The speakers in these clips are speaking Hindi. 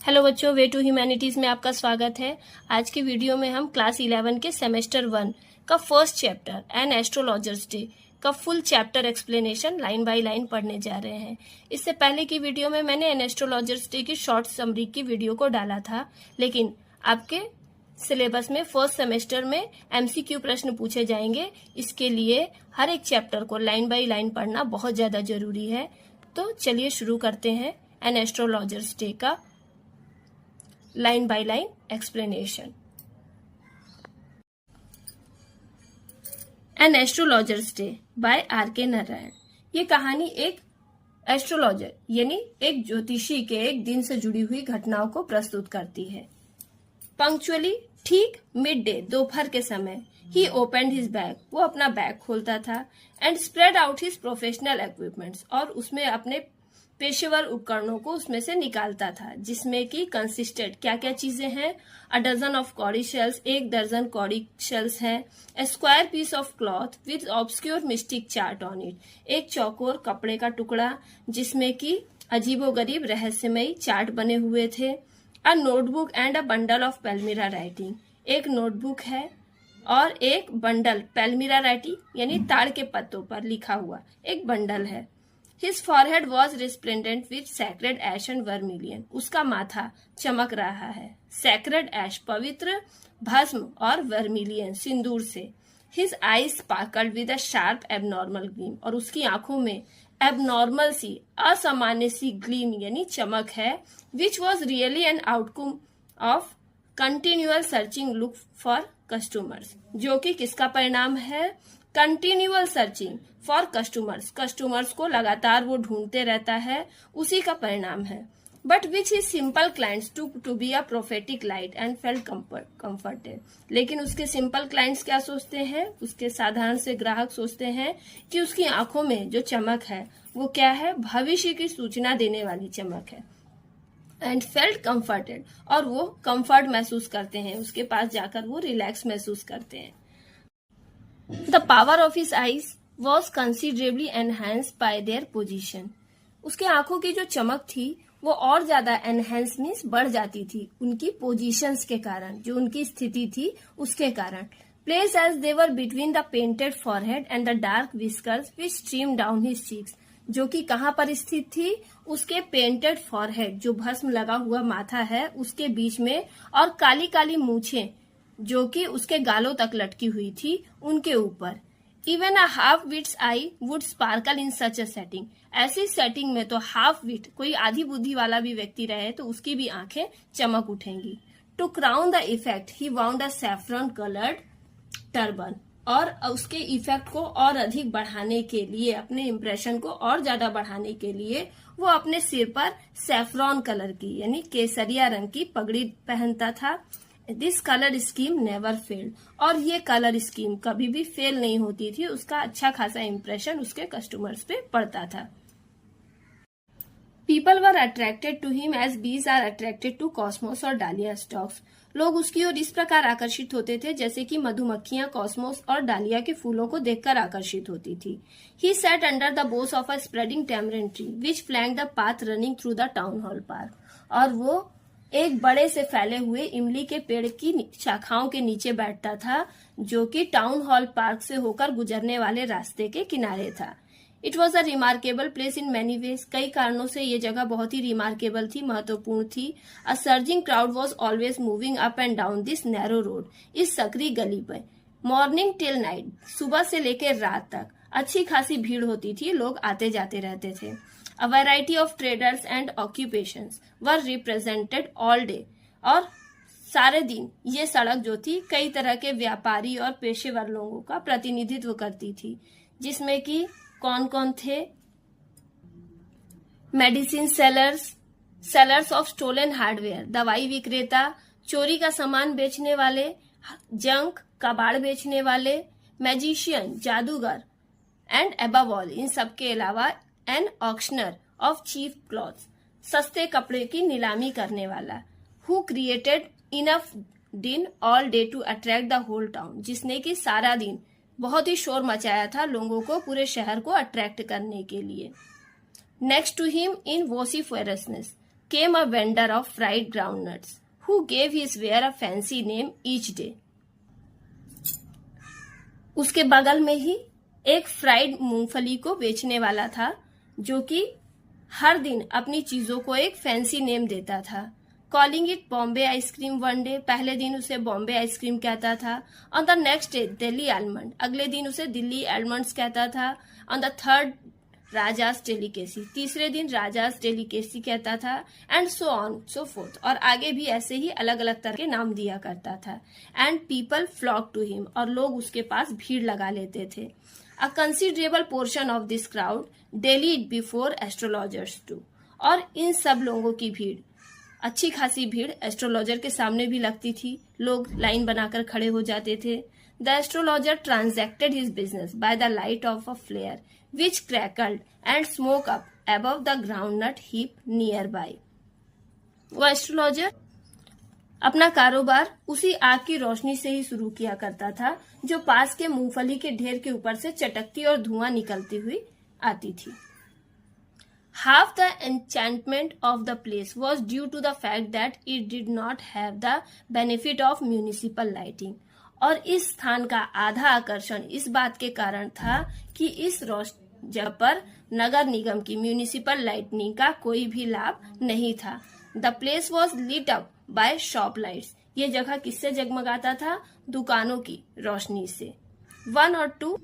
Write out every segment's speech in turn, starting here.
हेलो बच्चों, वे टू ह्यूमैनिटीज में आपका स्वागत है। आज की वीडियो में हम क्लास 11 के सेमेस्टर 1 का first chapter an astrologer's day का full chapter explanation line by line पढ़ने जा रहे हैं। इससे पहले की वीडियो में मैंने एन एस्ट्रोलॉजर्स डे की शॉर्ट समरी की वीडियो को डाला था, लेकिन आपके सिलेबस में फर्स्ट सेमेस्टर में MCQ प्रश्न पूछे जाएंगे। इसके लिए हर एक चैप्टर को लाइन बाय लाइन पढ़ना बहुत ज्यादा जरूरी है। तो चलिए शुरू करते हैं एन एस्ट्रोलॉजर्स डे का line by line explanation. An astrologer's day by R.K. Narayan. ये कहानी एक एस्ट्रोलॉजर यानी एक ज्योतिषी के एक दिन से जुड़ी हुई घटनाओं को प्रस्तुत करती है। पंक्चुअली ठीक मिड डे दोपहर के समय ही ओपनड हिज बैग, वो अपना बैग खोलता था and spread out his professional equipments, और उसमें अपने पेशेवर उपकरणों को उसमें से निकालता था, जिसमें कि कंसिस्टेड क्या क्या चीजें हैं। A dozen of cowrie shells, 1 दर्जन कॉडी शेल्स हैं। A square piece of cloth with obscure mystic chart on it, एक चौकोर कपड़े का टुकड़ा जिसमें कि अजीबोगरीब रहस्यमयी चार्ट बने हुए थे। A notebook and a bundle of palmyra writing, एक नोटबुक है और एक बंडल पेल्मिरा राइटिंग यानी ताड़ के पत्तों पर लिखा हुआ एक बंडल है। His forehead was resplendent with sacred ash and vermilion, उसका माथा चमक रहा है sacred ash पवित्र भस्म और vermilion सिंदूर से। His eyes sparkled with a sharp abnormal gleam, और उसकी आंखों में abnormal सी असामान्य सी gleam यानी चमक है, which was really an outcome of continual searching look for customers, जो कि किसका परिणाम है? कंटिन्यूअल सर्चिंग फॉर कस्टमर्स को लगातार वो ढूंढते रहता है, उसी का परिणाम है। But which his simple clients to be a prophetic light and felt comforted, लेकिन उसके सिंपल क्लाइंट्स क्या सोचते हैं? उसके साधारण से ग्राहक सोचते हैं कि उसकी आंखों में जो चमक है वो क्या है? भविष्य की सूचना देने वाली चमक है। एंड फेल्ट कंफर्टेड, और वो कंफर्ट महसूस करते हैं, उसके पास जाकर वो रिलैक्स महसूस करते हैं। The power of his eyes was considerably enhanced by their position. उसके आंखों की जो चमक थी वो और ज्यादा एनहेंस मीन्स बढ़ जाती थी उनकी पोजीशंस के कारण, जो उनकी स्थिति थी उसके कारण। Placed as they were between the painted forehead and the dark whiskers which streamed down his cheeks, जो कि कहाँ पर स्थित थी? उसके पेंटेड फॉरहेड, जो भस्म लगा हुआ माथा है उसके बीच में, और काली काली मूछें जो कि उसके गालों तक लटकी हुई थी उनके ऊपर। Even a half wit's eye would sparkle in such a setting, ऐसी सेटिंग में तो हाफ विट कोई आधी बुद्धि वाला भी व्यक्ति रहे तो उसकी भी आंखें चमक उठेंगी। To crown the effect he wound a saffron coloured turban, और उसके इफेक्ट को और अधिक बढ़ाने के लिए, अपने इम्प्रेशन को और ज्यादा बढ़ाने के लिए वो अपने सिर पर सैफरॉन कलर की यानी केसरिया रंग की पगड़ी पहनता था। This colour scheme never failed, और ये कलर स्कीम कभी भी फेल नहीं होती थी, उसका अच्छा खासा इम्प्रेशन उसके कस्टमर्स पे पड़ता था। People were attracted to him as bees are attracted to cosmos और डालिया स्टॉक्स, लोग उसकी ओर इस प्रकार आकर्षित होते थे जैसे कि मधुमक्खियां कॉस्मोस और डालिया के फूलों को देखकर आकर्षित होती थी। He sat under the boughs of a spreading tamarind tree which flank the path running through the town hall park, और वो एक बड़े से फैले हुए इमली के पेड़ की शाखाओं के नीचे बैठता था, जो कि टाउन हॉल पार्क से होकर गुजरने वाले रास्ते के किनारे था। It was a remarkable place in many ways, कई कारणों से ये जगह बहुत ही रिमार्केबल थी, महत्वपूर्ण थी। A surging crowd was always moving up and down this narrow road, इस सकरी गली पर। मॉर्निंग टिल नाइट, सुबह से लेकर रात तक अच्छी खासी भीड़ होती थी, लोग आते जाते रहते थे। A variety of traders and occupations were represented all day, और सारे दिन ये सड़क जो थी कई तरह के व्यापारी और पेशेवर लोगों का प्रतिनिधित्व करती थी, जिसमें कि कौन कौन थे? Medicine sellers of stolen hardware, दवाई विक्रेता, चोरी का सामान बेचने वाले, जंक कबाड़ बेचने वाले, मैजिशियन जादूगर, एंड अबव ऑल इन सब के अलावा an auctioneer of cheap cloths, सस्ते कपड़े की नीलामी करने वाला, who created enough din all day to attract the whole town, जिसने कि सारा दिन बहुत ही शोर मचाया था लोगों को पूरे शहर को अट्रैक्ट करने के लिए। Next to him in vociferousness, came a vendor of fried groundnuts, who gave his ware a fancy name each day. उसके बगल में ही एक फ्राइड मूंगफली को बेचने वाला था, जो कि हर दिन अपनी चीजों को एक फैंसी नेम देता था. Calling it Bombay ice cream one day, पहले दिन उसे बॉम्बे आइसक्रीम कहता था. On the next day Delhi almond, अगले दिन उसे दिल्ली आलमंड्स कहता था. On the third rajas delicacy, तीसरे दिन राजास डेलिकेसी कहता था. And so on so fourth, और आगे भी ऐसे ही अलग अलग तरह के नाम दिया करता था. And people flock to him, और लोग उसके पास भीड़ लगा लेते थे. A considerable portion of this crowd dallied before astrologers too, और इन सब लोगों की भीड़, अच्छी खासी भीड़ एस्ट्रोलॉजर के सामने भी लगती थी. लोग लाइन बनाकर खड़े हो जाते थे. The astrologer transacted his business by the light of a flare which crackled and smoke up above the groundnut heap nearby. वो एस्ट्रोलॉजर अपना कारोबार उसी आग की रोशनी से ही शुरू किया करता था, जो पास के मूंगफली के ढेर के ऊपर से चटकती और धुआं निकलती हुई आती थी. Half the enchantment of the place was due to the fact that it did not have the benefit of municipal lighting. और इस स्थान का आधा आकर्षण इस बात के कारण था कि इस जगह पर नगर निगम की म्यूनिसिपल लाइटनिंग का कोई भी लाभ नहीं था. The place was lit up by shop lights, ये जगह किससे जगमगाता था? दुकानों की रोशनी से. 1 or 2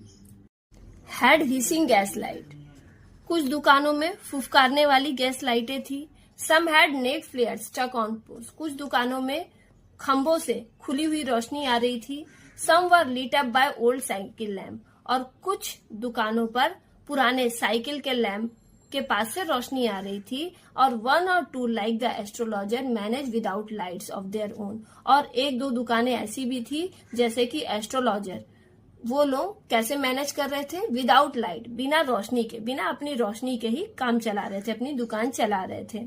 had hissing gas light, कुछ दुकानों में फुफकारने वाली गैस लाइटें थी. Some had naked flare stuck on poles, कुछ दुकानों में खंभों से खुली हुई रोशनी आ रही थी. Some were lit up by old cycle lamp, और कुछ दुकानों पर पुराने साइकिल के लैम्प के पास से रोशनी आ रही थी. और 1 or 2 like the astrologer manage without lights of their own, और 1-2 दुकानें ऐसी भी थी जैसे कि एस्ट्रोलॉजर वो लोग कैसे मैनेज कर रहे थे? विदाउट लाइट, बिना रोशनी के, बिना अपनी रोशनी के ही काम चला रहे थे, अपनी दुकान चला रहे थे.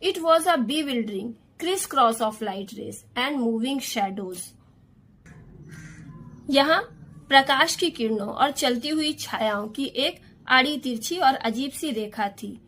It was a bewildering criss cross of light rays and moving shadows. यहाँ प्रकाश की किरणों और चलती हुई छायाओं की एक आड़ी तिरछी और अजीब सी रेखा थी.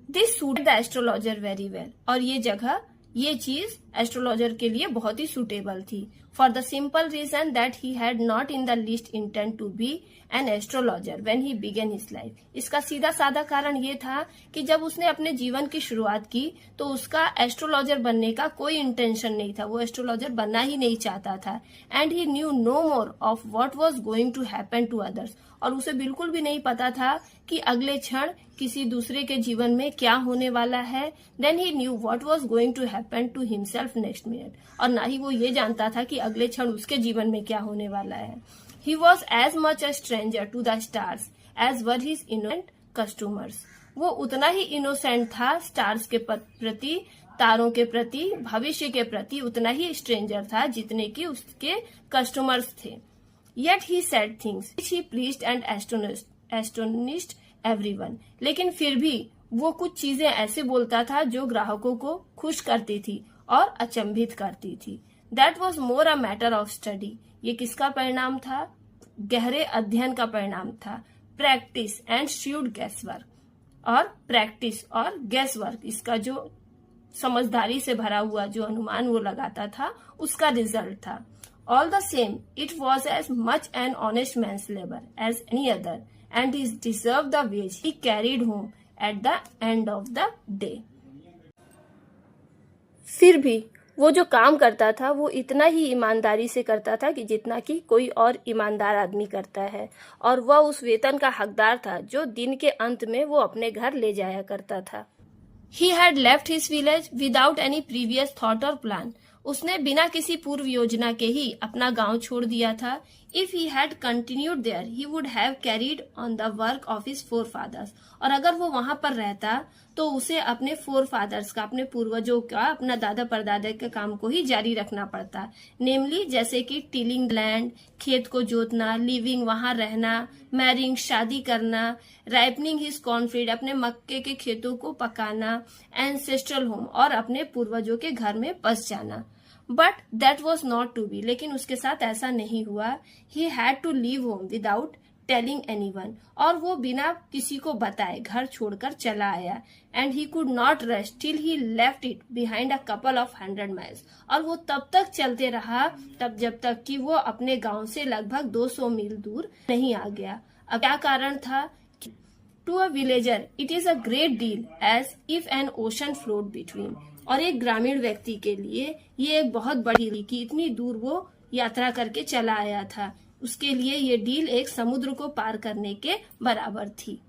This suited the astrologer very well, और ये जगह, ये चीज एस्ट्रोलॉजर के लिए बहुत ही सुटेबल थी. For the simple reason that he had not in the least intended to be an astrologer when he began his life. इसका सीधा साधा कारण ये था कि जब उसने अपने जीवन की शुरुआत की तो उसका एस्ट्रोलॉजर बनने का कोई इंटेंशन नहीं था, वो एस्ट्रोलॉजर बनना ही नहीं चाहता था. And he knew no more of what was going to happen to others, और उसे बिल्कुल भी नहीं पता था कि अगले क्षण किसी दूसरे के जीवन में क्या होने वाला है. Than he knew what was going to happen to himself next minute, और ना ही वो ये जानता था कि अगले क्षण उसके जीवन में क्या होने वाला है. He was as much a stranger to the stars as were his innocent customers. वो उतना ही इनोसेंट था स्टार्स के प्रति, तारों के प्रति, भविष्य के प्रति उतना ही स्ट्रेंजर था जितने कि उसके कस्टमर्स थे. Yet he said things which he pleased and astonished everyone. लेकिन फिर भी वो कुछ चीजें ऐसे बोलता था जो ग्राहकों को खुश करती थी और अचंभित करती थी. That was more a matter of study. ये किसका परिणाम था? गहरे अध्ययन का परिणाम था. प्रैक्टिस एंड श्यूड गैस वर्क, और प्रैक्टिस और गैस वर्क, इसका जो समझदारी से भरा हुआ जो अनुमान वो लगाता था उसका रिजल्ट था. All the same it was as much an honest man's labour as any other, and he deserve the wage he carried home at the end of the day. फिर भी वो जो काम करता था वो इतना ही ईमानदारी से करता था कि जितना कि कोई और ईमानदार आदमी करता है, और वह उस वेतन का हकदार था जो दिन के अंत में वो अपने घर ले जाया करता था. He had left his village without any previous thought और प्लान. उसने बिना किसी पूर्व योजना के ही अपना गांव छोड़ दिया था. If he had continued there he would have carried on the work of his forefathers, और अगर वो वहां पर रहता तो उसे अपने फोरफादर्स का, अपने पूर्वजों का, अपना दादा परदादा के काम को ही जारी रखना पड़ता. नेमली जैसे कि टिलिंग लैंड, खेत को जोतना, लिविंग वहां रहना, मैरिंग शादी करना, राइपनिंग हिज कॉर्नफील्ड अपने मक्के के खेतों को पकाना, एंसेस्ट्रल होम और अपने पूर्वजों के घर में बस जाना. But that was not to be, लेकिन उसके साथ ऐसा नहीं हुआ. He had to leave home without telling anyone, और वो बिना किसी को बताए घर छोड़कर चला आया। And he could not rush till he left it behind a couple of 100 miles, और वो तब तक चलते रहा जब तक कि वो अपने गांव से लगभग 200 मील दूर नहीं आ गया। अब क्या कारण था? To a villager it is a great deal as if an ocean flowed between, और एक ग्रामीण व्यक्ति के लिए ये एक बहुत बड़ी डील कि इतनी दूर वो यात्रा करके चला आया था, उसके लिए ये डील एक समुद्र को पार करने के बराबर थी।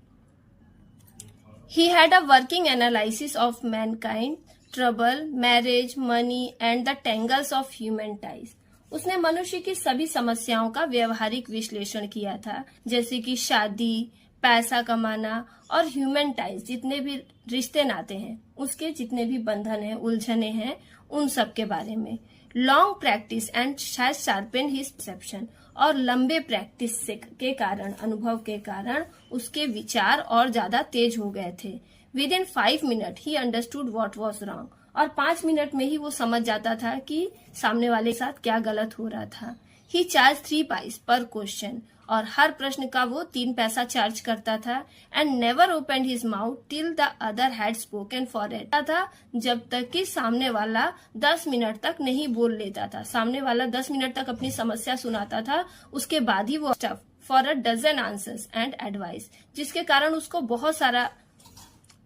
He had a working analysis of mankind, trouble, marriage, money and the tangles of human ties. उसने मनुष्य की सभी समस्याओं का व्यवहारिक विश्लेषण किया था, जैसे कि शादी, पैसा कमाना और ह्यूमन टाइज, जितने भी रिश्ते नाते हैं, उसके जितने भी बंधन हैं, उलझने हैं, उन सब के बारे में। Long practice and sharpen his perception, और लंबे प्रैक्टिस के कारण, अनुभव के कारण उसके विचार और ज्यादा तेज हो गए थे। With in 5 minute he understood what was wrong, और 5 मिनट में ही वो समझ जाता था कि सामने वाले के साथ क्या गलत हो रहा था। ही चार्ज 3 पाइस पर क्वेश्चन, और हर प्रश्न का वो 3 पैसा चार्ज करता था। And never open his mouth till the other had spoken for it, था जब तक कि सामने वाला 10 मिनट तक नहीं बोल लेता था। सामने वाला 10 मिनट तक अपनी समस्या सुनाता था, उसके बाद ही वो stuff for a dozen answers and advice, जिसके कारण उसको बहुत सारा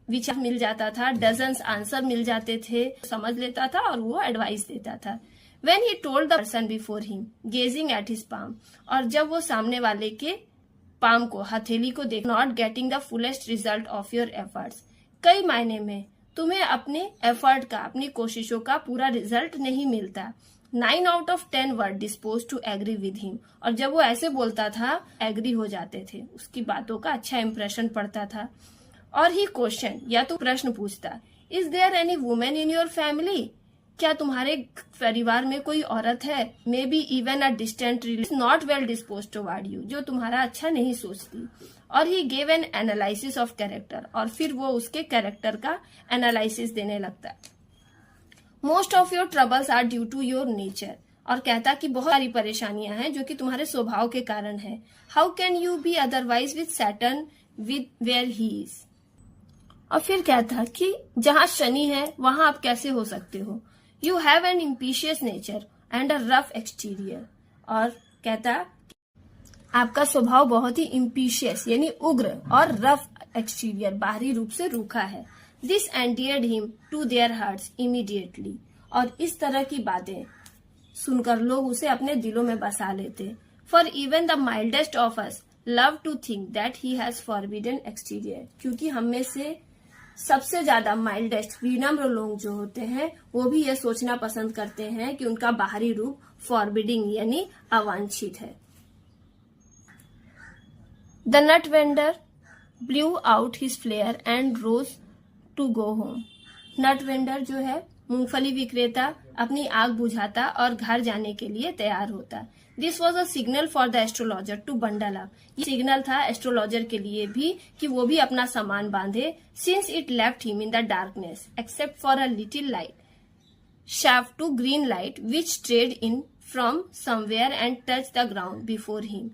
विचार मिल जाता था, डजन्स आंसर मिल जाते थे, समझ लेता था और वो एडवाइस देता था। When he told the person before him, gazing at his palm, और जब वो सामने वाले के पाम को, हथेली को देख, not getting the fullest result of your efforts, कई मायने में तुम्हें अपने एफर्ट का, अपनी कोशिशों का पूरा रिजल्ट नहीं मिलता। 9 out of 10 were disposed to agree with him, और जब वो ऐसे बोलता था, एग्री हो जाते थे, उसकी बातों का अच्छा इंप्रेशन पड़ता था। और ही क्वेश्चन, या तो प्रश्न पूछता, is there any women in your family, क्या तुम्हारे परिवार में कोई औरत है, maybe even a distant relative not well dispose toward you, जो तुम्हारा अच्छा नहीं सोचती। और he gave an analysis of character, और फिर वो उसके कैरेक्टर का एनालिसिस देने लगता है। Most of your troubles are due to your nature, और कहता कि बहुत सारी परेशानियां हैं जो कि तुम्हारे स्वभाव के कारण है। How can you be otherwise with Saturn with where he is, और फिर कहता कि जहां शनि है वहां आप कैसे हो सकते हो। You have an impetuous nature and a rough exterior, और कहता आपका स्वभाव बहुत ही इम्पीशियस यानी उग्र और रफ एक्सटीरियर, बाहरी रूप से रूखा है। This endeared him to their hearts immediately, और इस तरह की बातें सुनकर लोग उसे अपने दिलों में बसा लेते। For even the mildest of us love to think that he has forbidden exterior, क्योंकि हम में से सबसे ज्यादा माइल्डेस्ट, विनम्र लोग जो होते हैं, वो भी ये सोचना पसंद करते हैं कि उनका बाहरी रूप फॉरबिडिंग यानी अवांछित है। The nut vendor blew out his flare and rose to go home, nut vendor जो है, मूंगफली विक्रेता, अपनी आग बुझाता और घर जाने के लिए तैयार होता। This was a signal for the astrologer to bundle up, ये सिग्नल था एस्ट्रोलॉजर के लिए भी कि वो भी अपना सामान बांधे। Since it left him in the darkness except for a little light shaft to green light which strayed in from somewhere and touched the ground before him,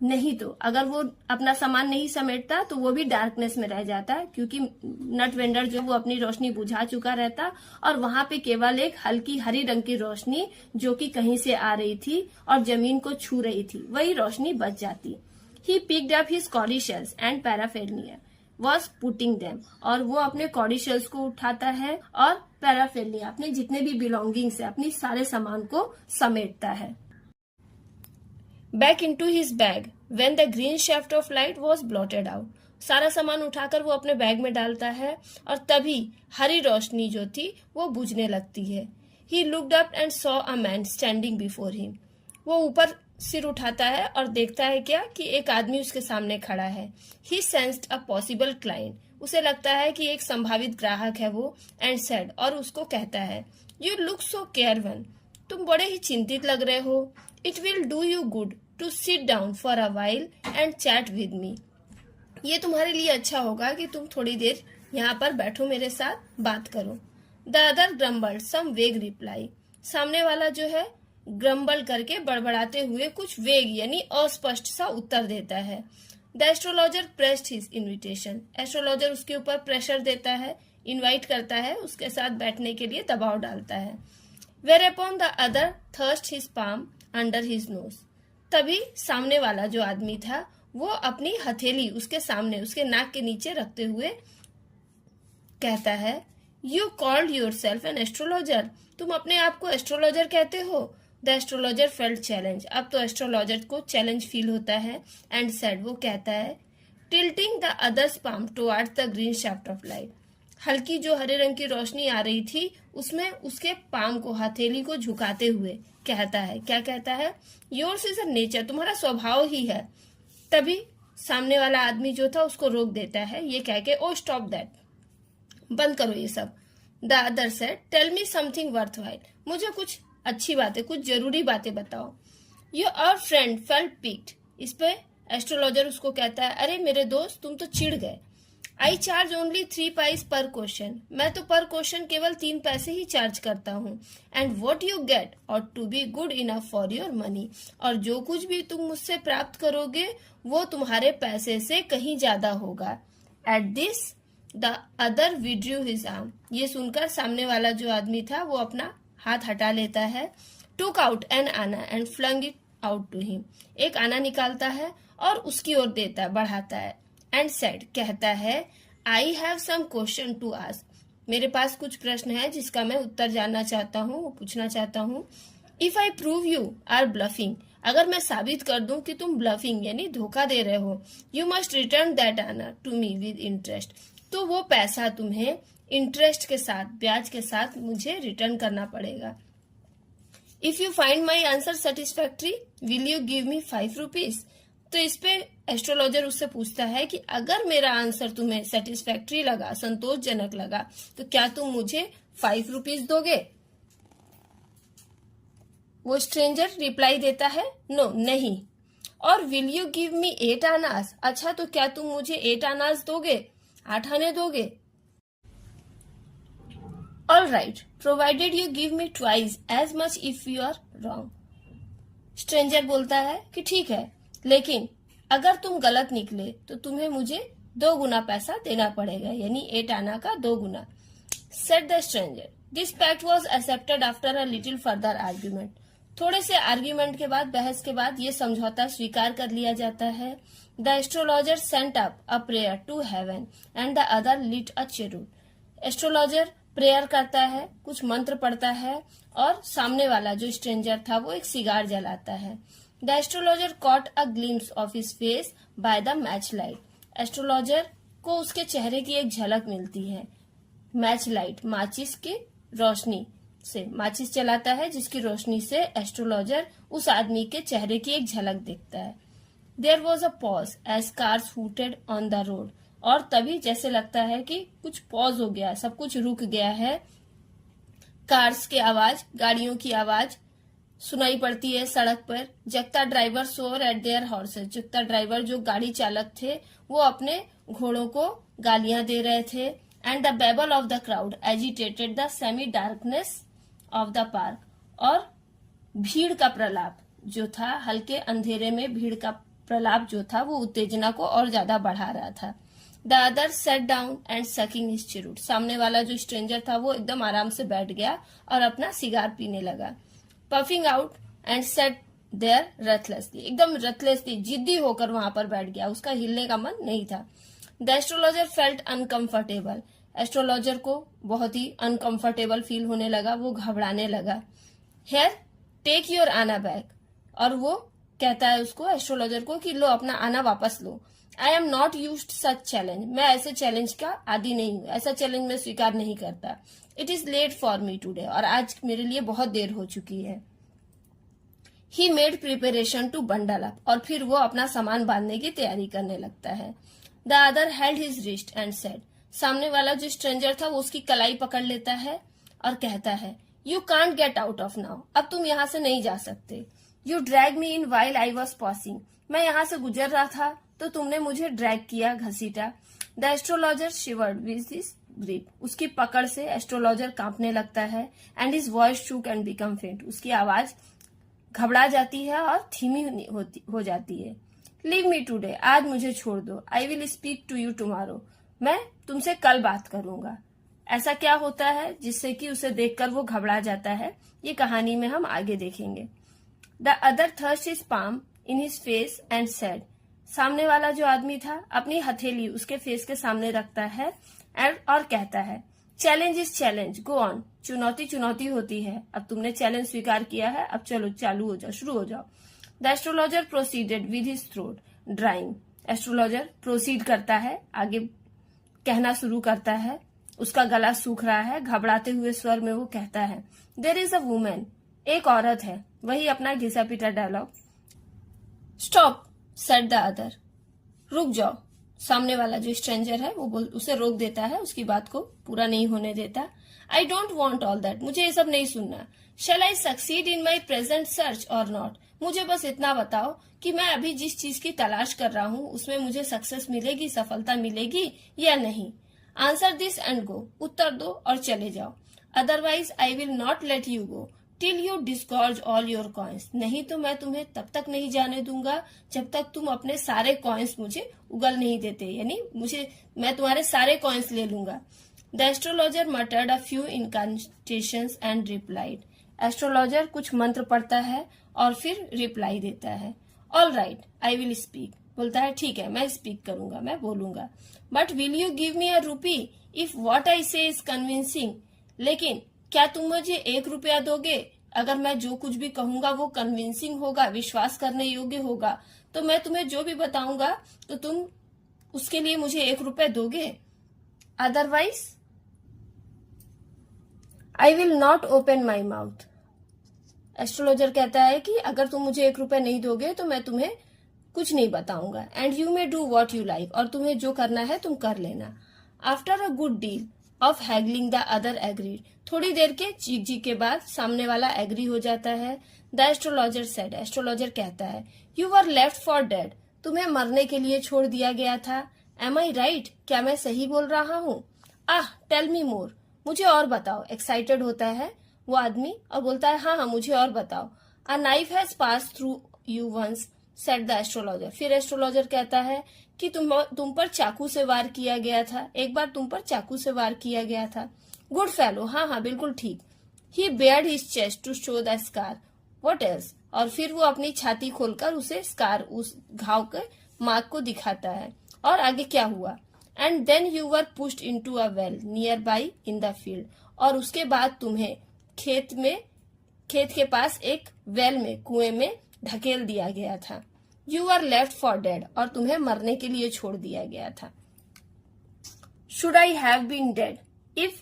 नहीं तो अगर वो अपना सामान नहीं समेटता तो वो भी डार्कनेस में रह जाता, क्योंकि नट वेंडर जो वो अपनी रोशनी बुझा चुका रहता, और वहां पे केवल एक हल्की हरी रंग की रोशनी जो कि कहीं से आ रही थी और जमीन को छू रही थी, वही रोशनी बच जाती। He picked up his cowrie shells and paraphernalia was putting them, और वो अपने कॉडी शेल्स को उठाता है और पैराफेरनिया, अपने जितने भी बिलोंगिंग्स है, अपनी सारे सामान को समेटता है। Back into his bag when the green shaft of light was blotted out, सारा सामान उठाकर वो अपने बैग में डालता है और तभी हरी रोशनी जो थी वो बुझने लगती है। He looked up and saw a man standing before him, वो ऊपर सिर उठाता है और देखता है क्या कि एक आदमी उसके सामने खड़ा है। ही सेंस्ड अ पॉसिबल क्लाइंट, उसे लगता है कि एक संभावित ग्राहक है वो, एंड सेड, और उसको कहता है, यू लुक सो केयरवन, तुम बड़े ही चिंतित लग रहे हो। It will do you good to sit down for a while and chat with me, ये तुम्हारे लिए अच्छा होगा कि तुम थोड़ी देर यहाँ पर बैठो, मेरे साथ बात करो। द अदर ग्रम्बल्ड सम वेग रिप्लाई, सामने वाला जो है ग्रम्बल करके बड़बड़ाते हुए कुछ वेग यानी अस्पष्ट सा उत्तर देता है। The astrologer pressed his invitation, astrologer उसके ऊपर प्रेशर देता है, इनवाइट करता है, उसके साथ बैठने के लिए दबाव डालता है। Whereupon the other thrust his palm under his nose, तभी सामने वाला जो आदमी था वो अपनी हथेली उसके सामने उसके नाक के नीचे रखते हुए कहता है, You called yourself an astrologer, तुम अपने आप को एस्ट्रोलॉजर कहते हो। द एस्ट्रोलॉजर फेल्ट चैलेंज, अब तो एस्ट्रोलॉजर को चैलेंज फील होता है। एंड सेड, वो कहता है, tilting the others palm towards the green shaft of light, हल्की जो हरे रंग की रोशनी आ रही थी उसमें उसके पाम को हथेली को झुकाते हुए कहता है, क्या कहता है, योर्स इज अ नेचर, तुम्हारा स्वभाव ही है। तभी सामने वाला आदमी जो था उसको रोक देता है ये कह के, ओ स्टॉप दैट, बंद करो ये सब। The other said, tell me something worthwhile, मुझे कुछ अच्छी बातें, कुछ जरूरी बातें बताओ। योर फ्रेंड फेल्ट पिक्ड, इस पे एस्ट्रोलॉजर उसको कहता है, अरे मेरे दोस्त तुम तो चिढ़ गए। आई चार्ज ओनली 3 पाइस पर क्वेश्चन, मैं तो पर क्वेश्चन केवल 3 पैसे ही चार्ज करता हूँ। And what you get ought to be good enough for your money, और जो कुछ भी तुम मुझसे प्राप्त करोगे वो तुम्हारे पैसे से कहीं ज्यादा होगा। At this the other withdrew his arm, ये सुनकर सामने वाला जो आदमी था वो अपना हाथ हटा लेता है। Took out an anna and flung it out to him, एक आना निकालता है और उसकी ओर देता बढ़ाता है। एंड सेड, कहता है, I have some question to ask, मेरे पास कुछ प्रश्न है जिसका मैं उत्तर जानना चाहता हूँ, वो पूछना चाहता हूँ। If I prove you are bluffing, अगर मैं साबित कर दूं कि तुम ब्लफिंग यानी धोखा दे रहे हो, you must return that anna to me with interest, तो वो पैसा तुम्हें इंटरेस्ट के साथ, ब्याज के साथ मुझे रिटर्न करना पड़ेगा। If you find my answer satisfactory will you give me 5 rupees, तो इस पे एस्ट्रोलॉजर उससे पूछता है कि अगर मेरा आंसर तुम्हें सेटिस्फैक्ट्री लगा, संतोषजनक लगा, तो क्या तुम मुझे 5 रुपीज दोगे। वो स्ट्रेंजर रिप्लाई देता है, नो, नहीं। और विल यू गिव मी 8 आनास, अच्छा तो क्या तुम मुझे 8 आनास दोगे, 8 आने दोगे। All right, provided you give me twice as much if you are wrong, stranger बोलता है कि ठीक है, लेकिन अगर तुम गलत निकले तो तुम्हें मुझे 2 गुना पैसा देना पड़ेगा, यानी 8 आना का 2 गुना। Said the stranger, this pact was accepted after a little further argument, थोड़े से आर्ग्यूमेंट के बाद, बहस के बाद ये समझौता स्वीकार कर लिया जाता है। The astrologer sent up a prayer to heaven and the other lit a cheroot, astrologer prayer करता है, कुछ मंत्र पढ़ता है, और सामने वाला जो स्ट्रेंजर था वो एक सिगार जलाता है। The astrologer caught a glimpse of his face by the match light, astrologer को उसके चेहरे की एक झलक मिलती है मैच लाइट, माचिस की रोशनी से, माचिस चलाता है जिसकी रोशनी से एस्ट्रोलॉजर उस आदमी के चेहरे की एक झलक देखता है। There was a pause as cars hooted on the road, और तभी जैसे लगता है कि कुछ पॉज हो गया, सब कुछ रुक गया है, कार्स की आवाज, गाड़ियों की आवाज सुनाई पड़ती है सड़क पर। जगता ड्राइवर सोर एट देयर हॉर्सेस, जगता ड्राइवर जो गाड़ी चालक थे वो अपने घोड़ों को गालियां दे रहे थे। And the babel of the crowd agitated the semi darkness of the park, और भीड़ का प्रलाप जो था, हल्के अंधेरे में भीड़ का प्रलाप जो था वो उत्तेजना को और ज्यादा बढ़ा रहा था। The other sat down and sucking his cheroot, सामने वाला जो स्ट्रेंजर था वो एकदम आराम से बैठ गया और अपना सिगार पीने लगा। Puffing out and sat there ruthlessly, एकदम रेथलेसली, जिद्दी होकर वहां पर बैठ गया, उसका हिलने का मन नहीं था। The astrologer felt uncomfortable, astrologer को बहुत ही अनकंफर्टेबल फील होने लगा, वो घबराने लगा। हेयर टेक योर आना बैक, और वो कहता है उसको, एस्ट्रोलॉजर को, कि लो अपना आना वापस लो। I am not used such challenge, मैं ऐसे चैलेंज का आदी नहीं हूँ, ऐसा चैलेंज मैं स्वीकार नहीं करता। It is late for me today, और आज मेरे लिए बहुत देर हो चुकी है। He made preparation to bundle up, और फिर वो अपना सामान बांधने की तैयारी करने लगता है। The other held his wrist and said, सामने वाला जो स्ट्रेंजर था वो उसकी कलाई पकड़ लेता है और कहता है, you can't get out of now, अब तुम यहाँ से नहीं जा सकते। You drag me in while I was passing, मैं यहाँ से गुजर रहा था तो तुमने मुझे ड्रैग किया, घसीटा। The astrologer शिवर्ड with his grip, उसकी पकड़ से एस्ट्रोलॉजर कांपने लगता है। And his voice shook and become फेंट, उसकी आवाज घबरा जाती है और धीमी हो जाती है। लीव मी टूडे, आज मुझे छोड़ दो। I will speak to you tomorrow, मैं तुमसे कल बात करूंगा। ऐसा क्या होता है जिससे कि उसे देखकर वो घबरा जाता है, ये कहानी में हम आगे देखेंगे। The other thrust his palm in his face and said, सामने वाला जो आदमी था अपनी हथेली उसके फेस के सामने रखता है और कहता है, challenge is challenge, go on, चुनौती चुनौती होती है, अब तुमने चैलेंज स्वीकार किया है, अब चलो चालू हो जाओ, शुरू हो जाओ। The astrologer proceeded with his throat drying, astrologer proceed करता है, आगे कहना शुरू करता है, उसका गला सूख रहा है, घबराते हुए स्वर में वो कहता है, देयर इज अ वुमेन, एक औरत है। वही अपना घिसा पिटा dialogue. Stop said the other, रुक जाओ, सामने वाला जो स्ट्रेंजर है वो उसे रोक देता है, उसकी बात को पूरा नहीं होने देता। I don't want all that, मुझे ये सब नहीं सुनना। Shall I succeed in my present search or not, मुझे बस इतना बताओ कि मैं अभी जिस चीज की तलाश कर रहा हूँ उसमें मुझे सक्सेस मिलेगी, सफलता मिलेगी या नहीं। आंसर दिस एंड गो, उत्तर दो और चले जाओ। Otherwise I will not let you go till you disgorge all your coins, नहीं तो मैं तुम्हें तब तक नहीं जाने दूंगा जब तक तुम अपने सारे कॉइन्स मुझे उगल नहीं देते, यानी मैं तुम्हारे सारे कॉइन्स ले लूंगा। The astrologer muttered a few incantations and replied, astrologer कुछ मंत्र पढ़ता है और फिर रिप्लाई देता है। All right I will speak, बोलता है ठीक है मैं स्पीक करूंगा, मैं बोलूंगा। But will you give me a rupee if what I से इज कन्विंसिंग, लेकिन क्या तुम मुझे 1 रुपया दोगे अगर मैं जो कुछ भी कहूंगा वो कन्विंसिंग होगा, विश्वास करने योग्य होगा, तो मैं तुम्हें जो भी बताऊंगा तो तुम उसके लिए मुझे 1 रुपया दोगे। Otherwise I will not open my mouth, astrologer कहता है कि अगर तुम मुझे 1 रुपया नहीं दोगे तो मैं तुम्हें कुछ नहीं बताऊंगा। And you may do what you like, और तुम्हें जो करना है तुम कर लेना। After a good deal of haggling the other agreed, थोड़ी देर के चीख चीख के बाद सामने वाला एग्री हो जाता है। द एस्ट्रोलॉजर सेड, एस्ट्रोलॉजर कहता है, you were left for dead, तुम्हें मरने के लिए छोड़ दिया गया था। एम आई राइट, क्या मैं सही बोल रहा हूँ? आह टेल मी मोर, मुझे और बताओ। एक्साइटेड होता है वो आदमी और बोलता है, हाँ हाँ मुझे और बताओ। A knife has pass through you once said the astrologer, फिर एस्ट्रोलॉजर कहता है कि तुम पर चाकू से वार किया गया था, एक बार तुम पर चाकू से वार किया गया था। गुड फेलो, हाँ हाँ बिल्कुल ठीक। He bared his chest to show the scar, what else, और फिर वो अपनी छाती खोलकर उसे स्कार, उस घाव के मार्क को दिखाता है। और आगे क्या हुआ? And then you were pushed into a well nearby in the field, और उसके बाद तुम्हें खेत के पास एक वेल में, कुएं में ढकेल दिया गया था। You are left for dead, और तुम्हें मरने के लिए छोड़ दिया गया था। Should I have been dead if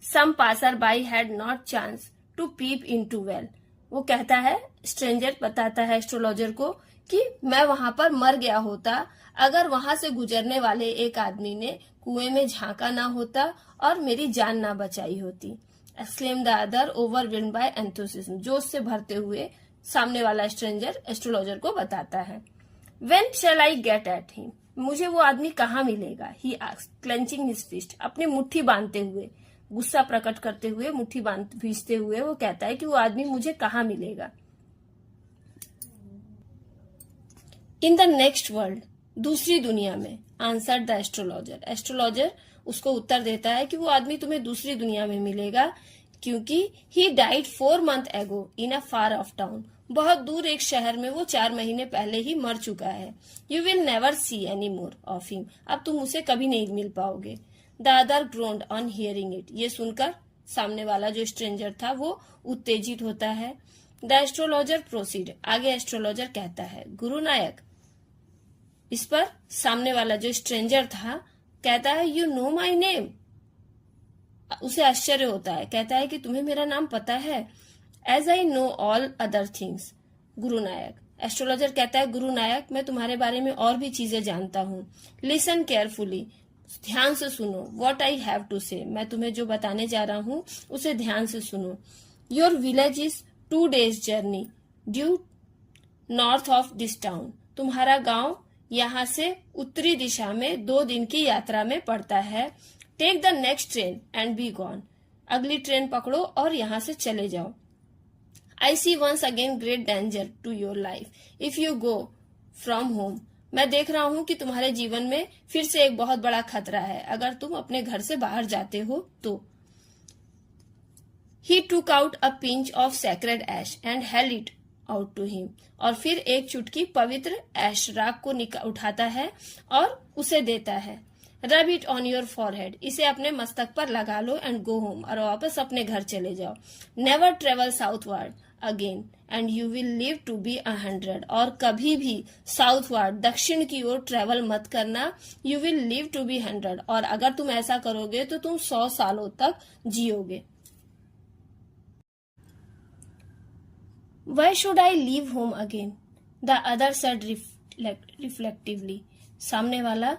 some passer by had not chance to peep into well, वो कहता है, स्ट्रेंजर बताता है एस्ट्रोलॉजर को कि मैं वहां पर मर गया होता अगर वहां से गुजरने वाले एक आदमी ने कुएं में झांका ना होता और मेरी जान ना बचाई होती। Exclaimed the other overwhelmed by enthusiasm, जोश से भरते हुए सामने वाला स्ट्रेंजर एस्ट्रोलॉजर को बताता है। When shall I get at him, मुझे वो आदमी कहाँ मिलेगा? He asked clenching his fist, अपनी मुट्ठी बांधते हुए, गुस्सा प्रकट करते हुए, मुट्ठी भींचते हुए वो कहता है कि वो आदमी मुझे कहाँ मिलेगा। इन द नेक्स्ट वर्ल्ड, दूसरी दुनिया में। आंसर द एस्ट्रोलॉजर, एस्ट्रोलॉजर उसको उत्तर देता है कि वो आदमी तुम्हें दूसरी दुनिया में मिलेगा, क्योंकि ही डाइड 4 months एगो इन अ फार ऑफ टाउन, बहुत दूर एक शहर में वो 4 महीने पहले ही मर चुका है। You will never see any more of him, अब तुम उसे कभी नहीं मिल पाओगे। The other ग्रोन्ड on hearing it, ये सुनकर सामने वाला जो स्ट्रेंजर था वो उत्तेजित होता है। द एस्ट्रोलॉजर प्रोसीड, आगे एस्ट्रोलॉजर कहता है, गुरु नायक। इस पर सामने वाला जो स्ट्रेंजर था कहता है, यू नो माई नेम, उसे आश्चर्य होता है, कहता है कि तुम्हें मेरा नाम पता है। As I know all other things Guru Nayak, astrologer कहता है, गुरु नायक मैं तुम्हारे बारे में और भी चीजें जानता हूँ। लिसन केयरफुली, ध्यान से सुनो। व्हाट आई हैव टू से, मैं तुम्हें जो बताने जा रहा हूँ उसे ध्यान से सुनो। Your village is 2 days journey due north of this town, तुम्हारा गांव यहाँ से उत्तरी दिशा में 2 दिन की यात्रा में पड़ता है। Take the next train and be gone, अगली ट्रेन पकड़ो और यहाँ से चले जाओ। I see once again great danger to your life if you go from home. मैं देख रहा हूं कि तुम्हारे जीवन में फिर से एक बहुत बड़ा खतरा है अगर तुम अपने घर से बाहर जाते हो तो. He took out a pinch of sacred ash and held it out to him. और फिर एक चुटकी पवित्र ऐश राख को उठाता है और उसे देता है. Rub it on your forehead. इसे अपने मस्तक पर लगा लो एंड गो होम. और वापस अपने घर चले जाओ. Never travel southward again and you will live to be 100. और कभी भी साउथवर्ड दक्षिण की ओर ट्रेवल मत करना. You will live to be 100. और अगर तुम ऐसा करोगे तो तुम 100 सालों तक जियोगे. Why should I leave home again? The other said reflectively. सामने वाला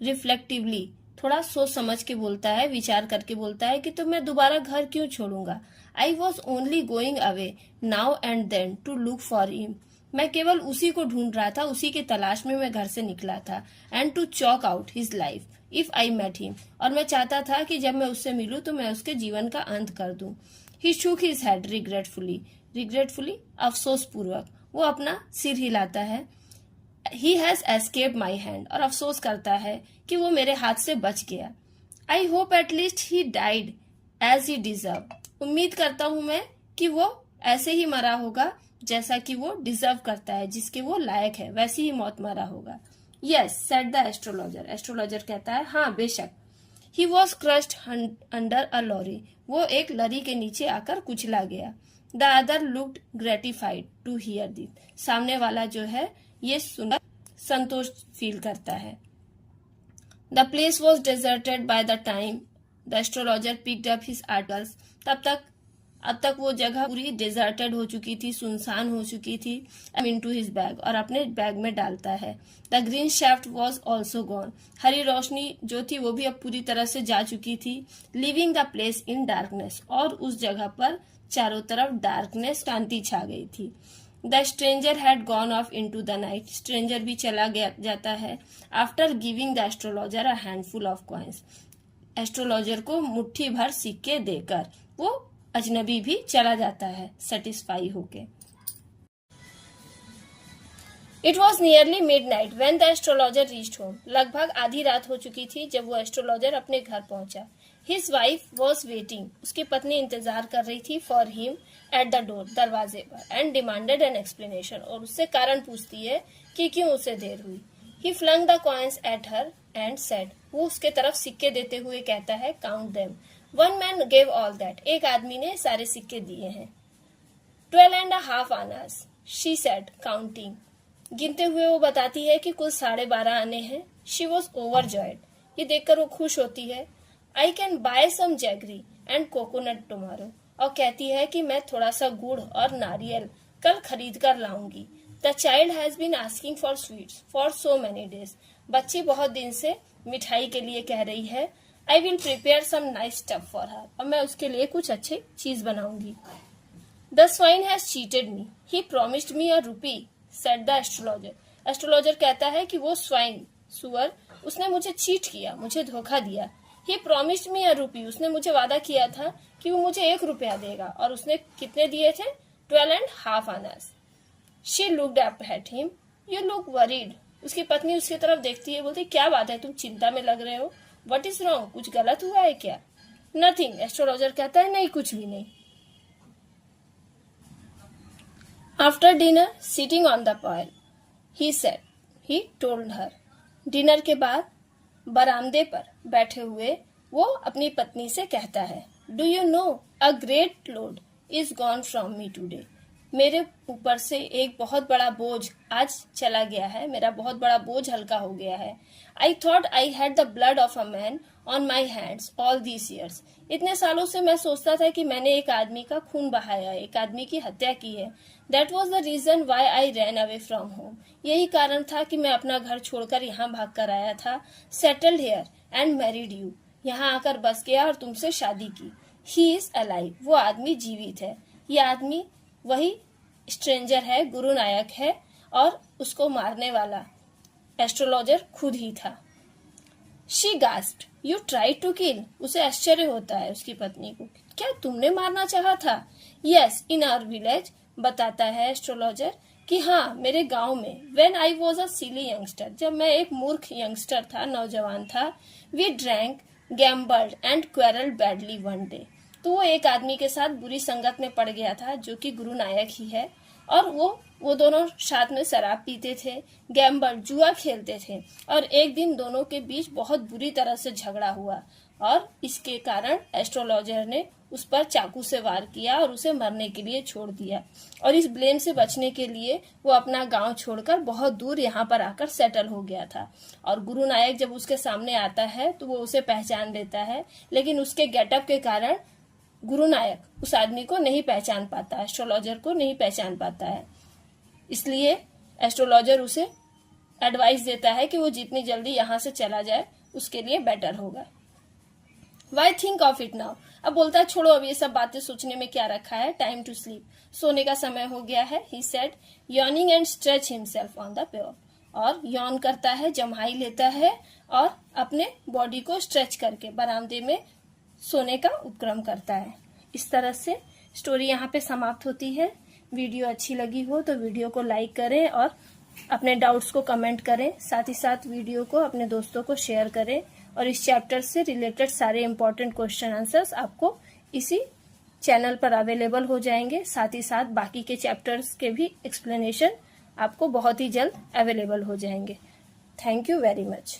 रिफ्लेक्टिवली थोड़ा सोच समझ के बोलता है, विचार करके बोलता है कि तो मैं दोबारा घर क्यों छोड़ूंगा. I was only going away now and then to look for him. मैं केवल उसी को ढूंढ रहा था, उसी की तलाश में मैं घर से निकला था. And to chalk out his life if I met him. और मैं चाहता था कि जब मैं उससे मिलूं तो मैं उसके जीवन का अंत कर दूं. He shook his head regretfully अफसोस पूर्वक. वो अपना सिर हिलाता है. He has escaped my hand. और अफसोस करता है कि वो मेरे हाथ से बच गया. I hope at least he died as he deserved. उम्मीद करता हूं मैं कि वो ऐसे ही मरा होगा जैसा कि वो डिजर्व करता है, जिसके वो लायक है वैसी ही मौत मरा होगा. Yes, said the astrologer. Astrologer कहता है हाँ बेशक. He was crushed under a lorry. वो एक लरी के नीचे आकर कुचला गया. The other looked gratified to hear this. सामने वाला जो है ये सुनकर संतोष फील करता है. The place was deserted by the time the astrologer picked up his articles. अब तक वो जगह पूरी डिजर्टेड हो चुकी थी, सुनसान हो चुकी थी. into his bag. और अपने बैग में डालता है. The green shaft was also gone. हरी रोशनी जो थी वो भी अब पूरी तरह से जा चुकी थी. Leaving the place in darkness. और उस जगह पर चारों तरफ डार्कनेस, शांति छा गई थी. The stranger had gone off into the night. Stranger भी चला जाता है. After giving the astrologer a handful of coins. Astrologer को मुट्ठी भर सिक्के देकर वो अजनबी भी चला जाता है सेटिस्फाई होके. It was nearly midnight when the astrologer reached home. लगभग आधी रात हो चुकी थी जब वो एस्ट्रोलॉजर अपने घर पहुंचा. His wife was waiting. उसकी पत्नी इंतजार कर रही थी for him at the door. दरवाजे पर. And demanded an explanation. और उससे कारण पूछती है कि क्यों उसे देर हुई. He flung the coins at her and said. वो उसके तरफ सिक्के देते हुए कहता है count them. One man gave all that. एक आदमी ने सारे सिक्के दिए हैं. 12.5 annas. She said counting. गिनते हुए वो बताती है कि कुल 12.5 आने हैं. She was overjoyed. ये देखकर वो खुश होती है. I can buy some jaggery and coconut tomorrow. और कहती है कि मैं थोड़ा सा गुड़ और नारियल कल खरीद कर लाऊंगी. The child has been asking for sweets for so many days. बच्ची बहुत दिन से मिठाई के लिए कह रही है. I will prepare some nice stuff for her. और मैं उसके लिए कुछ अच्छी चीज बनाऊंगी. The swine has cheated me. He promised me a rupee, said the astrologer. Astrologer कहता है कि वो स्वाइन सुअर उसने मुझे चीट किया, मुझे धोखा दिया. He promised me a rupee. उसने मुझे वादा किया था कि वो मुझे 1 रुपया देगा और उसने कितने दिए थे? 12.5 annas. She looked up at him. You look worried. उसकी पत्नी उसकी तरफ देखती है, बोलती क्या बात है, तुम चिंता में लग रहे हो. What is wrong? कुछ गलत हुआ है क्या? Nothing. एस्ट्रोलॉजर कहता है नहीं, कुछ भी नहीं. After dinner, sitting on the pile, he told her. Dinner के बाद बरामदे पर बैठे हुए वो अपनी पत्नी से कहता है. Do you know a great load is gone from me today. मेरे ऊपर से एक बहुत बड़ा बोझ आज चला गया है, मेरा बहुत बड़ा बोझ हल्का हो गया है. I thought I had the blood of a man on my hands all these years. इतने सालों से मैं सोचता था कि मैंने एक आदमी का खून बहाया, एक आदमी की हत्या की है. That was the reason why I ran away from home. यही कारण था कि मैं अपना घर छोड़कर यहाँ भाग कर आया था. Settled here and married you. यहाँ आकर बस गया और तुमसे शादी की. He is alive. वो आदमी जीवित है. ये आदमी वही स्ट्रेंजर है, गुरु नायक है और उसको मारने वाला एस्ट्रोलॉजर खुद ही था. She gasped. You tried to kill. उसे आश्चर्य होता है उसकी पत्नी को. क्या तुमने मारना चाहा था? Yes, in our village बताता है एस्ट्रोलॉजर कि हाँ, मेरे गांव में when I was a silly youngster, जब मैं एक मूर्ख यंगस्टर था, नौजवान था, we drank, gambled and quarrelled badly one day. तो वो एक आदमी के साथ बुरी संगत में पड़ गया था जो कि गुरु नायक ही है, और वो दोनों साथ में शराब पीते थे, गैम्बल जुआ खेलते थे, और एक दिन दोनों के बीच बहुत बुरी तरह से झगड़ा हुआ और इसके कारण एस्ट्रोलॉजर ने उस पर चाकू से वार किया और उसे मरने के लिए छोड़ दिया। और इस ब्लेम से बचने के लिए वो अपना गांव छोड़कर बहुत दूर यहाँ पर आकर सेटल हो गया था। और गुरु नायक जब उसके सामने आता है तो वो उसे पहचान लेता है, लेकिन उसके गेटअप के कारण गुरु नायक उस आदमी को नहीं पहचान पाता, एस्ट्रोलॉजर को नहीं पहचान पाता है। इसलिए एस्ट्रोलॉजर उसे एडवाइस देता है कि वो जितनी जल्दी यहाँ से चला जाए उसके लिए बेटर होगा। Why think of it now, अब बोलता है छोड़ो, अब ये सब बातें सोचने में क्या रखा है, टाइम टू स्लीप, सोने का समय हो गया है, he said, yawning and stretch himself on the pair, और यॉन करता है, जम्हाई लेता है और अपने बॉडी को स्ट्रेच करके बरामदे में सोने का उपक्रम करता है। इस तरह से स्टोरी यहाँ पे समाप्त होती है। वीडियो अच्छी लगी हो तो वीडियो को लाइक करें और अपने डाउट्स को कमेंट करें, साथ ही साथ वीडियो को अपने दोस्तों को शेयर करें, और इस चैप्टर से रिलेटेड सारे इंपॉर्टेंट क्वेश्चन आंसर्स आपको इसी चैनल पर अवेलेबल हो जाएंगे। साथ ही साथ बाकी के चैप्टर्स के भी एक्सप्लेनेशन आपको बहुत ही जल्द अवेलेबल हो जाएंगे। Thank you very much.